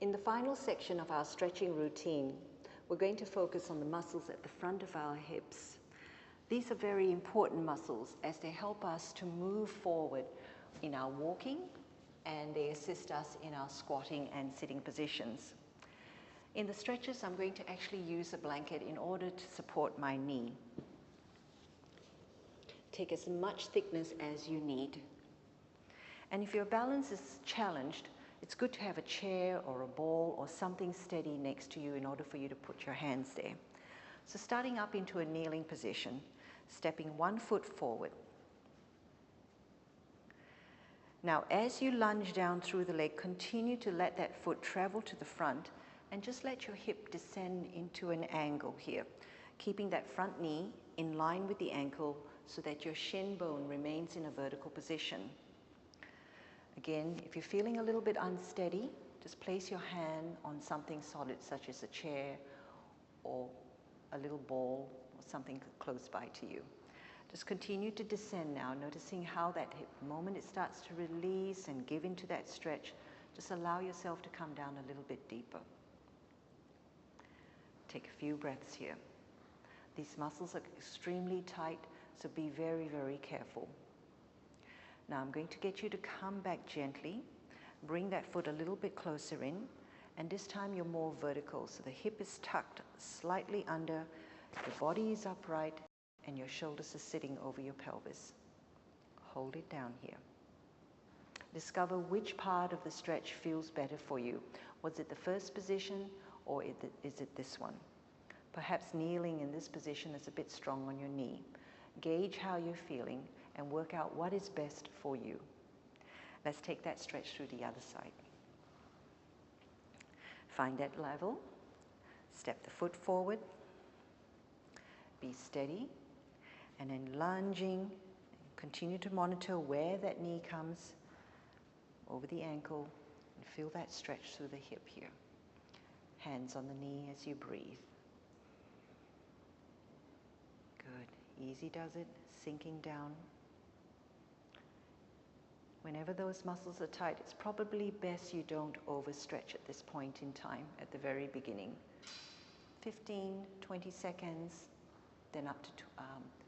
In the final section of our stretching routine, we're going to focus on the muscles at the front of our hips. These are very important muscles as they help us to move forward in our walking, and they assist us in our squatting and sitting positions. In the stretches, I'm going to actually use a blanket in order to support my knee. Take as much thickness as you need. And if your balance is challenged, it's good to have a chair or a ball or something steady next to you in order for you to put your hands there. So starting up into a kneeling position, stepping one foot forward. Now, as you lunge down through the leg, continue to let that foot travel to the front and just let your hip descend into an angle here, keeping that front knee in line with the ankle so that your shin bone remains in a vertical position. Again, if you're feeling a little bit unsteady, just place your hand on something solid such as a chair or a little ball or something close by to you. Just continue to descend now, noticing how that hip, the moment it starts to release and give into that stretch, just allow yourself to come down a little bit deeper. Take a few breaths here. These muscles are extremely tight, so be very, very careful. Now I'm going to get you to come back gently, bring that foot a little bit closer in, and this time you're more vertical, so the hip is tucked slightly under, the body is upright, and your shoulders are sitting over your pelvis. Hold it down here. Discover which part of the stretch feels better for you. Was it the first position or is it this one? Perhaps kneeling in this position is a bit strong on your knee. Gauge how you're feeling and work out what is best for you. Let's take that stretch through the other side. Find that level. Step the foot forward. Be steady. And then lunging, continue to monitor where that knee comes over the ankle and feel that stretch through the hip here. Hands on the knee as you breathe. Good, easy does it, sinking down. Whenever those muscles are tight, it's probably best you don't overstretch at this point in time, at the very beginning. 15, 20 seconds, then up to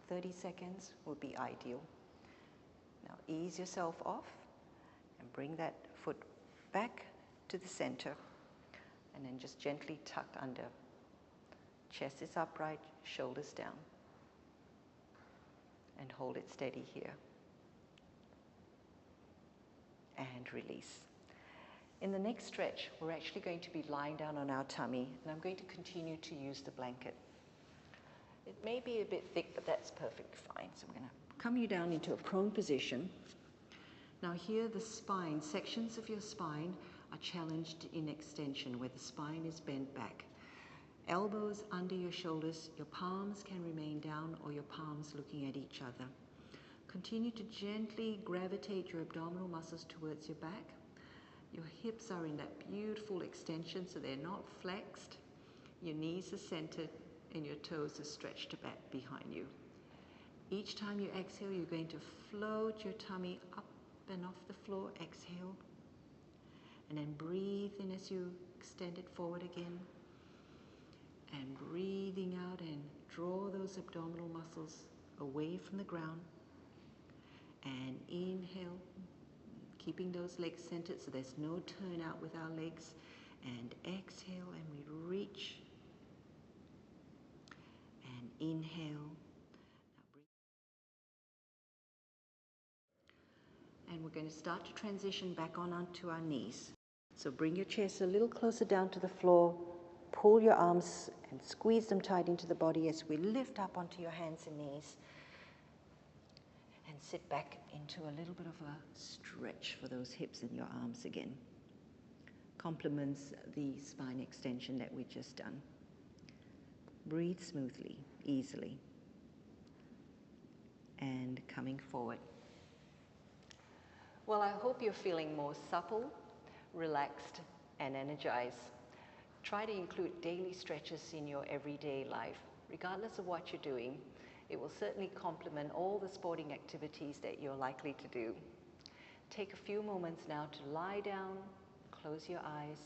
30 seconds would be ideal. Now ease yourself off and bring that foot back to the center and then just gently tuck under. Chest is upright, shoulders down. And hold it steady here. And release. In the next stretch, we're actually going to be lying down on our tummy, and I'm going to continue to use the blanket. It may be a bit thick, but that's perfectly fine. So I'm going to come you down into a prone position. Now here the spine, sections of your spine are challenged in extension where the spine is bent back. Elbows under your shoulders, your palms can remain down or your palms looking at each other. Continue to gently gravitate your abdominal muscles towards your back. Your hips are in that beautiful extension so they're not flexed. Your knees are centered and your toes are stretched back behind you. Each time you exhale, you're going to float your tummy up and off the floor. Exhale. And then breathe in as you extend it forward again. And breathing out and draw those abdominal muscles away from the ground. And inhale, keeping those legs centered so there's no turn out with our legs. And exhale, and we reach. And inhale. And we're going to start to transition back onto our knees. So bring your chest a little closer down to the floor. Pull your arms and squeeze them tight into the body as we lift up onto your hands and knees. And sit back into a little bit of a stretch for those hips and your arms again. Complements the spine extension that we just done. Breathe smoothly, easily. And coming forward. Well, I hope you're feeling more supple, relaxed, and energized. Try to include daily stretches in your everyday life. Regardless of what you're doing, it will certainly complement all the sporting activities that you're likely to do. Take a few moments now to lie down, close your eyes,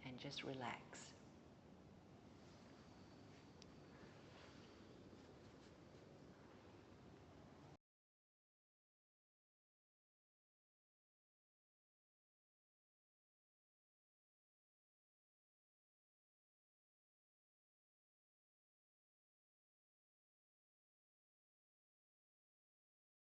and just relax.